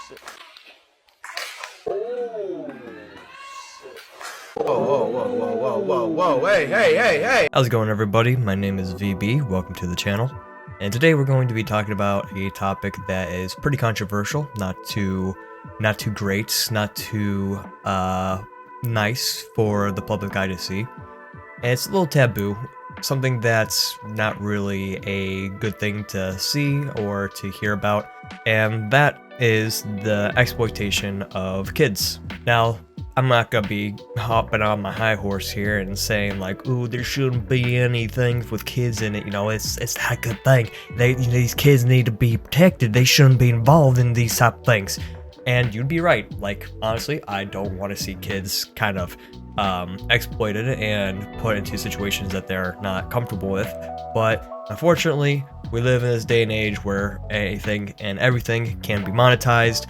shit. Whoa, hey. How's it going, everybody? My name is VB, welcome to the channel. And today we're going to be talking about a topic that is pretty controversial, not too great, not too nice for the public eye to see. And it's a little taboo, something that's not really a good thing to see or to hear about, and that is the exploitation of kids. Now, I'm not gonna be hopping on my high horse here and saying like, ooh, there shouldn't be anything with kids in it, you know, it's not a good thing. These kids need to be protected, they shouldn't be involved in these type of things. And you'd be right, like, honestly, I don't want to see kids kind of exploited and put into situations that they're not comfortable with, but unfortunately, we live in this day and age where anything and everything can be monetized,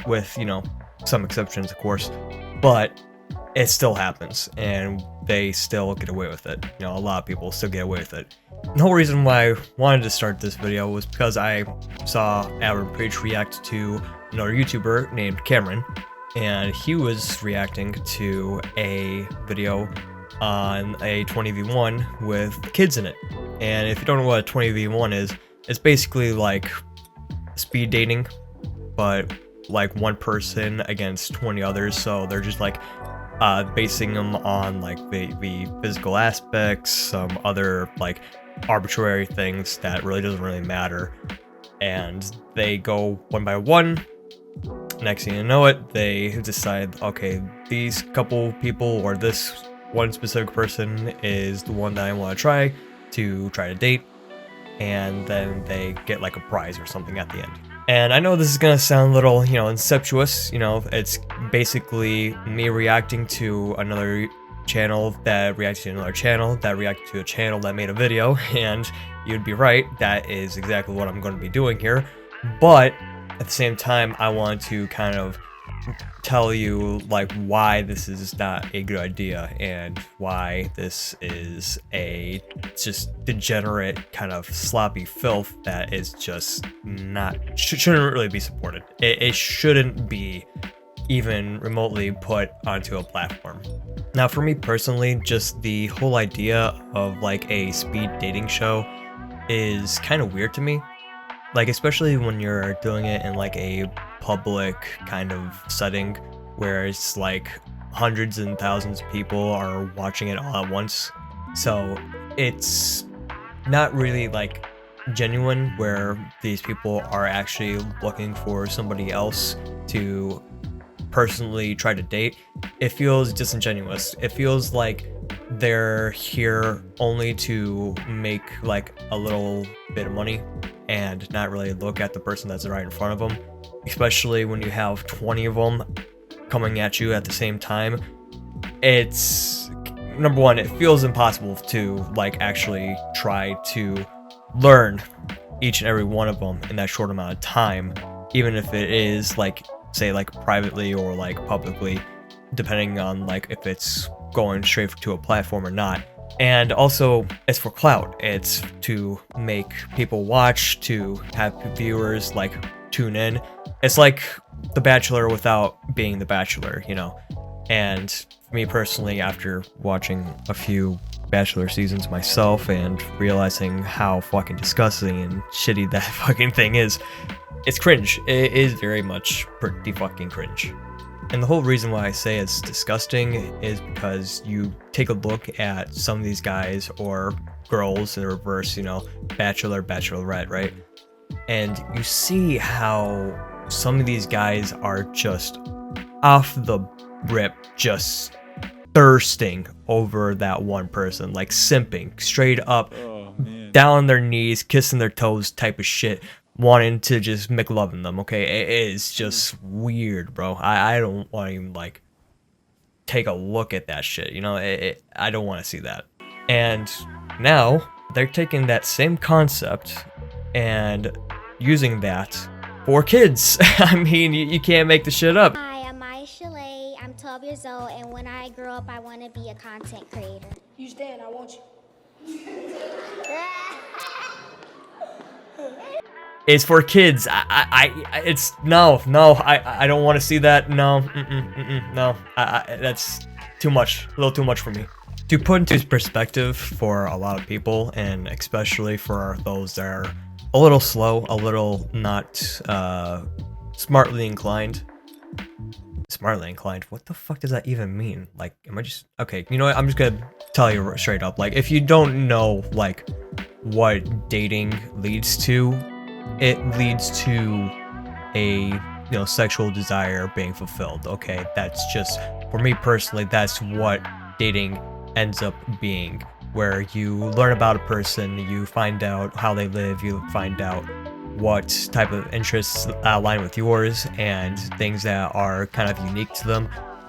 with, you know, some exceptions, of course, but it still happens, and they still get away with it. You know, a lot of people still get away with it. The whole reason why I wanted to start this video was because I saw Pryces react to another YouTuber named Cameron, and he was reacting to a video on a 20v1 with kids in it. And if you don't know what a 20v1 is, it's basically like speed dating, but like one person against 20 others, so they're just like basing them on like the physical aspects, some other like arbitrary things that really doesn't really matter, and they go one by one. Next thing you know it, they decide, okay, these couple people or this one specific person is the one that I want to try to date, and then they get like a prize or something at the end. And I know this is gonna sound a little, you know, incestuous, you know, it's basically me reacting to another channel that reacted to another channel that reacted to a channel that made a video, and you'd be right, that is exactly what I'm going to be doing here. But at the same time, I want to kind of tell you like why this is not a good idea, and why this is a just degenerate kind of sloppy filth that is just not shouldn't really be supported. It shouldn't be even remotely put onto a platform. Now, for me personally, just the whole idea of like a speed dating show is kind of weird to me. Like, especially when you're doing it in like a public kind of setting where it's like hundreds and thousands of people are watching it all at once. So it's not really like genuine, where these people are actually looking for somebody else to personally try to date. It feels disingenuous. It feels like they're here only to make like a little bit of money and not really look at the person that's right in front of them, especially when you have 20 of them coming at you at the same time. It's, number one, it feels impossible to like actually try to learn each and every one of them in that short amount of time, even if it is like, say, like privately or like publicly, depending on like if it's going straight to a platform or not. And also, it's for clout. It's to make people watch, to have viewers like tune in. It's like The Bachelor without being The Bachelor, you know. And for me personally, after watching a few Bachelor seasons myself and realizing how fucking disgusting and shitty that fucking thing is, it's cringe. It is very much pretty fucking cringe. And the whole reason why I say it's disgusting is because you take a look at some of these guys or girls in reverse, you know, Bachelor, Bachelorette, right? And you see how some of these guys are just off the rip, just thirsting over that one person, like simping, straight up, down on their knees, kissing their toes type of shit, wanting to just make love in them, okay? It is just weird, bro. I don't want to even, like, take a look at that shit, you know? I don't want to see that. And now, they're taking that same concept and using that for kids. I mean, you can't make the shit up. Hi, I'm Chalet. I'm 12 years old, and when I grow up, I want to be a content creator. You stand, I want you. is for kids. It's no. I don't want to see that. No, no. That's too much. A little too much for me. To put into perspective for a lot of people, and especially for those that are a little slow, a little not smartly inclined. Smartly inclined? What the fuck does that even mean? Like, am I just... Okay, you know what? I'm just gonna tell you straight up. Like, if you don't know, like, what dating leads to, it leads to a, sexual desire being fulfilled, okay? That's just... For me personally, that's what dating ends up being, where you learn about a person, you find out how they live, you find out what type of interests align with yours and things that are kind of unique to them,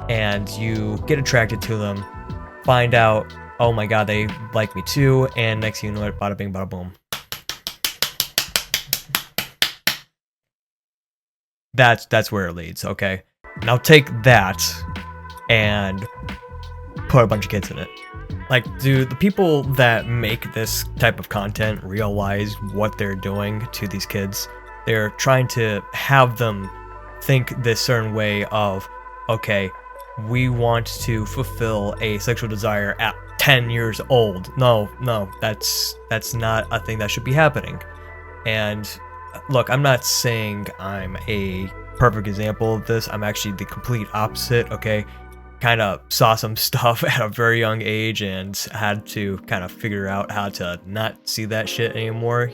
and you get attracted to them, find out, oh my god, they like me too, and next thing you know it, bada bing, bada boom. That's where it leads, okay? Now take that and put a bunch of kids in it. Like, do the people that make this type of content realize what they're doing to these kids? They're trying to have them think this certain way of, okay, we want to fulfill a sexual desire at 10 years old. No, that's not a thing that should be happening. And look, I'm not saying I'm a perfect example of this. I'm actually the complete opposite, okay? Kind of saw some stuff at a very young age and had to kind of figure out how to not see that shit anymore.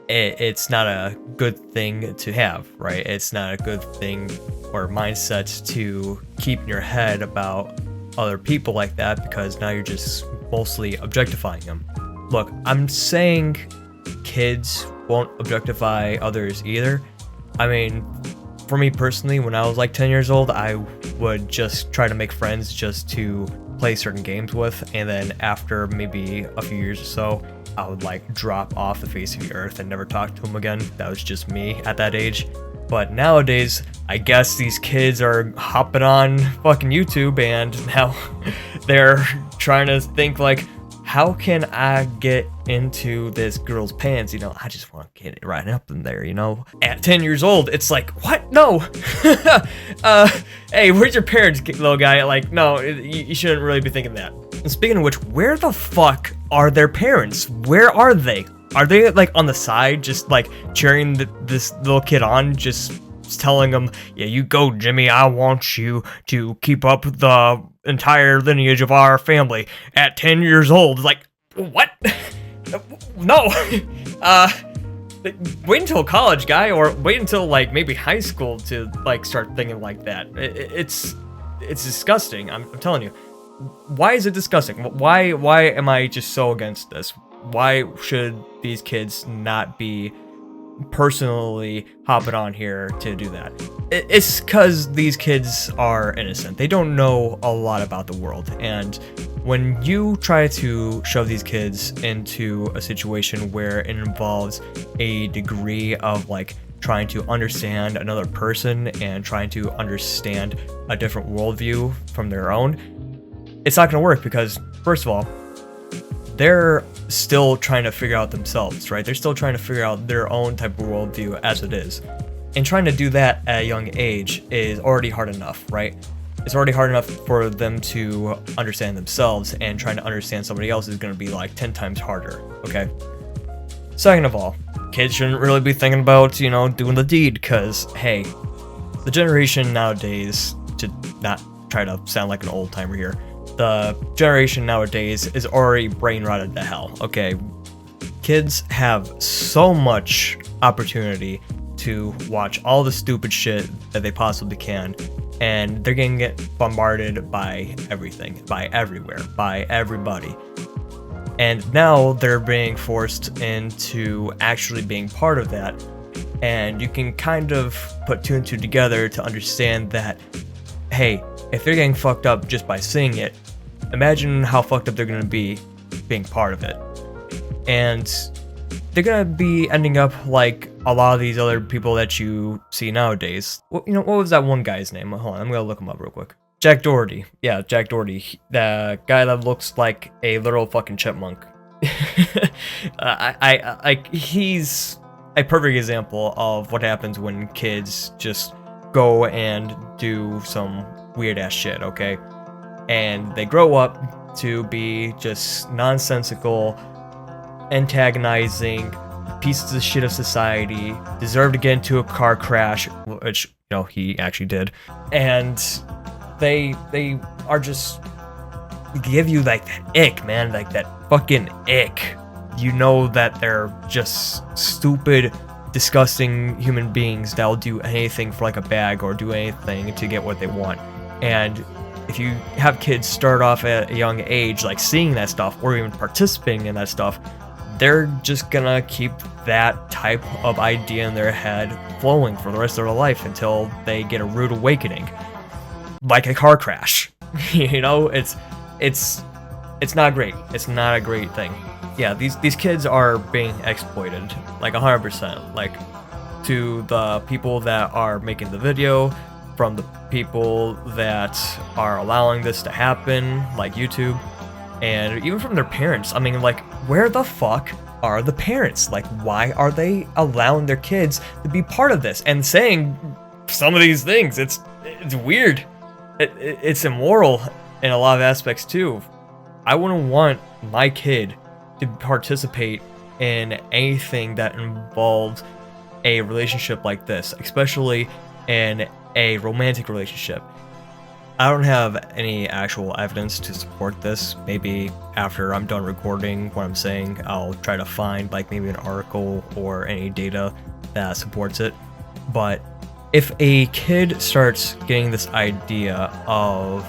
It's not a good thing to have, right? It's not a good thing or mindset to keep in your head about other people like that, because now you're just mostly objectifying them. Look, I'm saying kids won't objectify others either. I mean, for me personally, when I was like 10 years old, I would just try to make friends just to play certain games with, and then after maybe a few years or so, I would like drop off the face of the earth and never talk to them again. That was just me at that age. But nowadays, I guess these kids are hopping on fucking YouTube, and now they're trying to think like, how can I get into this girl's pants? I just want to get it right up in there, At 10 years old, it's like, what? No. Hey, where's your parents, little guy? Like, no, you shouldn't really be thinking that. And speaking of which, where the fuck are their parents? Where are they? Are they, like, on the side, just, like, cheering this little kid on, just telling him, yeah, you go, Jimmy, I want you to keep up the entire lineage of our family at 10 years old. Like, what? No. Wait until college, guy, or wait until, like, maybe high school to, like, start thinking like that. It's disgusting, I'm telling you. Why is it disgusting? Why am I just so against this? Why should these kids not be personally hopping on here to do that? It's because these kids are innocent. They don't know a lot about the world, and when you try to shove these kids into a situation where it involves a degree of like trying to understand another person and trying to understand a different worldview from their own, it's not going to work, because first of all, they're still trying to figure out themselves, right? They're still trying to figure out their own type of worldview as it is. And trying to do that at a young age is already hard enough, right? It's already hard enough for them to understand themselves, and trying to understand somebody else is going to be like 10 times harder, okay? Second of all, kids shouldn't really be thinking about, doing the deed, because, hey, the generation nowadays, to not try to sound like an old timer here, the generation nowadays is already brain rotted to hell, okay? Kids have so much opportunity to watch all the stupid shit that they possibly can, and they're gonna get bombarded by everything, by everywhere, by everybody. And now they're being forced into actually being part of that, and you can kind of put two and two together to understand that, hey, if they're getting fucked up just by seeing it, imagine how fucked up they're gonna be being part of it. And they're gonna be ending up like a lot of these other people that you see nowadays. What was that one guy's name? Hold on, I'm gonna look him up real quick. Jack Doherty. Yeah, Jack Doherty. The guy that looks like a literal fucking chipmunk. He's a perfect example of what happens when kids just go and do some weird ass shit, okay? And they grow up to be just nonsensical, antagonizing pieces of shit of society, deserve to get into a car crash, which, you know, he actually did. And they are just give you like that ick, man, like that fucking ick. You know that they're just stupid, disgusting human beings that'll do anything for like a bag or do anything to get what they want. And if you have kids start off at a young age like seeing that stuff or even participating in that stuff, they're just gonna keep that type of idea in their head flowing for the rest of their life until they get a rude awakening, like a car crash. You know, it's not great. It's not a great thing. Yeah, these kids are being exploited, like 100%. Like, to the people that are making the video, from the people that are allowing this to happen, like YouTube, and even from their parents. I mean, like, where the fuck are the parents? Like, why are they allowing their kids to be part of this and saying some of these things? It's weird. It's immoral in a lot of aspects too. I wouldn't want my kid to participate in anything that involves a relationship like this, especially in a romantic relationship. I don't have any actual evidence to support this. Maybe after I'm done recording what I'm saying, I'll try to find like maybe an article or any data that supports it. But if a kid starts getting this idea of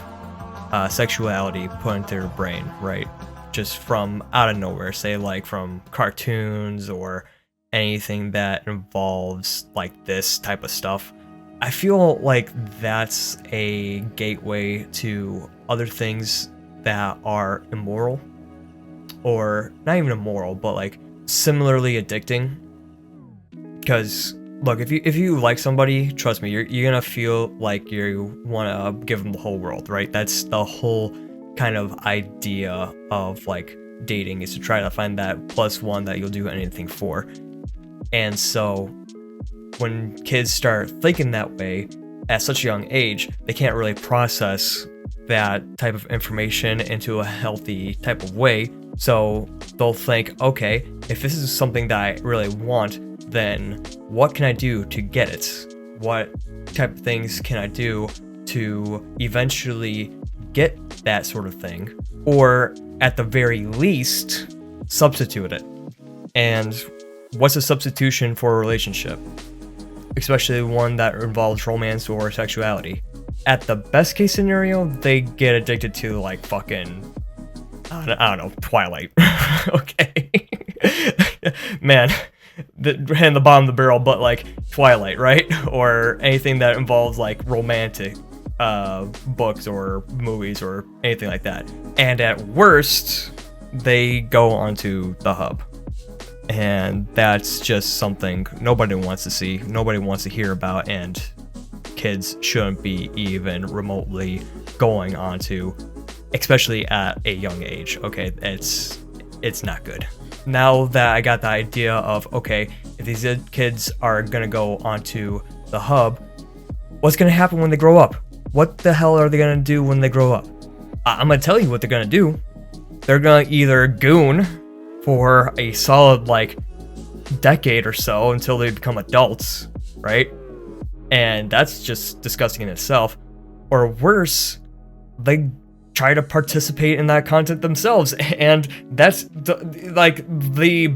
sexuality put into their brain, right, just from out of nowhere, say like from cartoons or anything that involves like this type of stuff, I feel like that's a gateway to other things that are immoral, or not even immoral, but like similarly addicting. Because look, if you like somebody, trust me, you're gonna feel like you want to give them the whole world, right? That's the whole kind of idea of like dating, is to try to find that plus one that you'll do anything for. And so when kids start thinking that way at such a young age, they can't really process that type of information into a healthy type of way. So they'll think, okay, if this is something that I really want, then what can I do to get it? What type of things can I do to eventually get that sort of thing? Or at the very least, substitute it. And what's a substitution for a relationship? Especially one that involves romance or sexuality. At the best case scenario, they get addicted to like fucking, I don't know, Twilight. Okay. Man, hand the bottom of the barrel, but like Twilight, right? Or anything that involves like romantic books or movies or anything like that. And at worst, they go onto the hub. And that's just something nobody wants to see, nobody wants to hear about, and kids shouldn't be even remotely going onto, especially at a young age, okay? It's not good. Now that I got the idea of, okay, if these kids are gonna go onto the hub, what's gonna happen when they grow up? What the hell are they gonna do when they grow up? I'm gonna tell you what they're gonna do. They're gonna either goon for a solid like decade or so until they become adults, right? And that's just disgusting in itself. Or worse, they try to participate in that content themselves, and that's the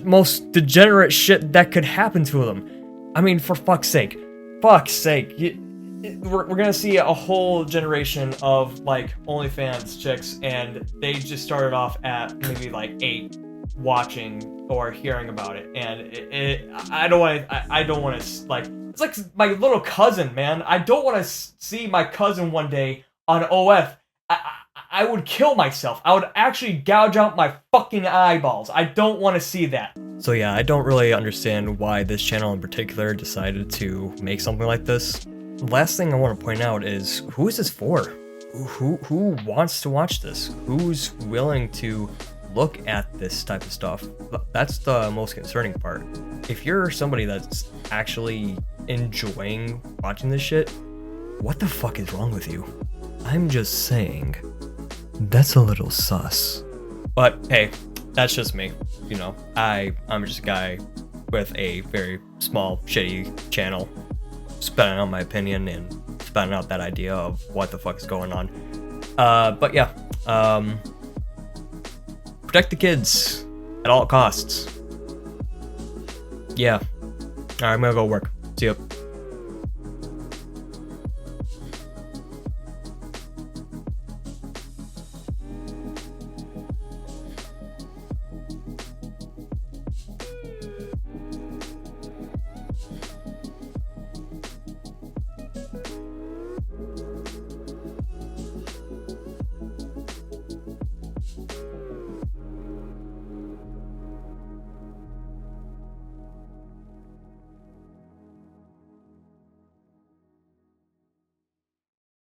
most degenerate shit that could happen to them. I mean, for fuck's sake, we're gonna see a whole generation of like OnlyFans chicks, and they just started off at maybe like 8 watching or hearing about it, and I don't want to like, it's like my little cousin, man. I don't want to see my cousin one day on OF. I would kill myself. I would actually gouge out my fucking eyeballs. I don't want to see that. So yeah, I don't really understand why this channel in particular decided to make something like this. The last thing I want to point out is, who is this for? Who wants to watch this? Who's willing to look at this type of stuff, that's the most concerning part. If you're somebody that's actually enjoying watching this shit, what the fuck is wrong with you? I'm just saying, that's a little sus. But hey, that's just me. You know, I'm just a guy with a very small, shitty channel, spouting out my opinion and spouting out that idea of what the fuck is going on. But yeah, protect the kids at all costs. Yeah. Alright, I'm gonna go work. See ya.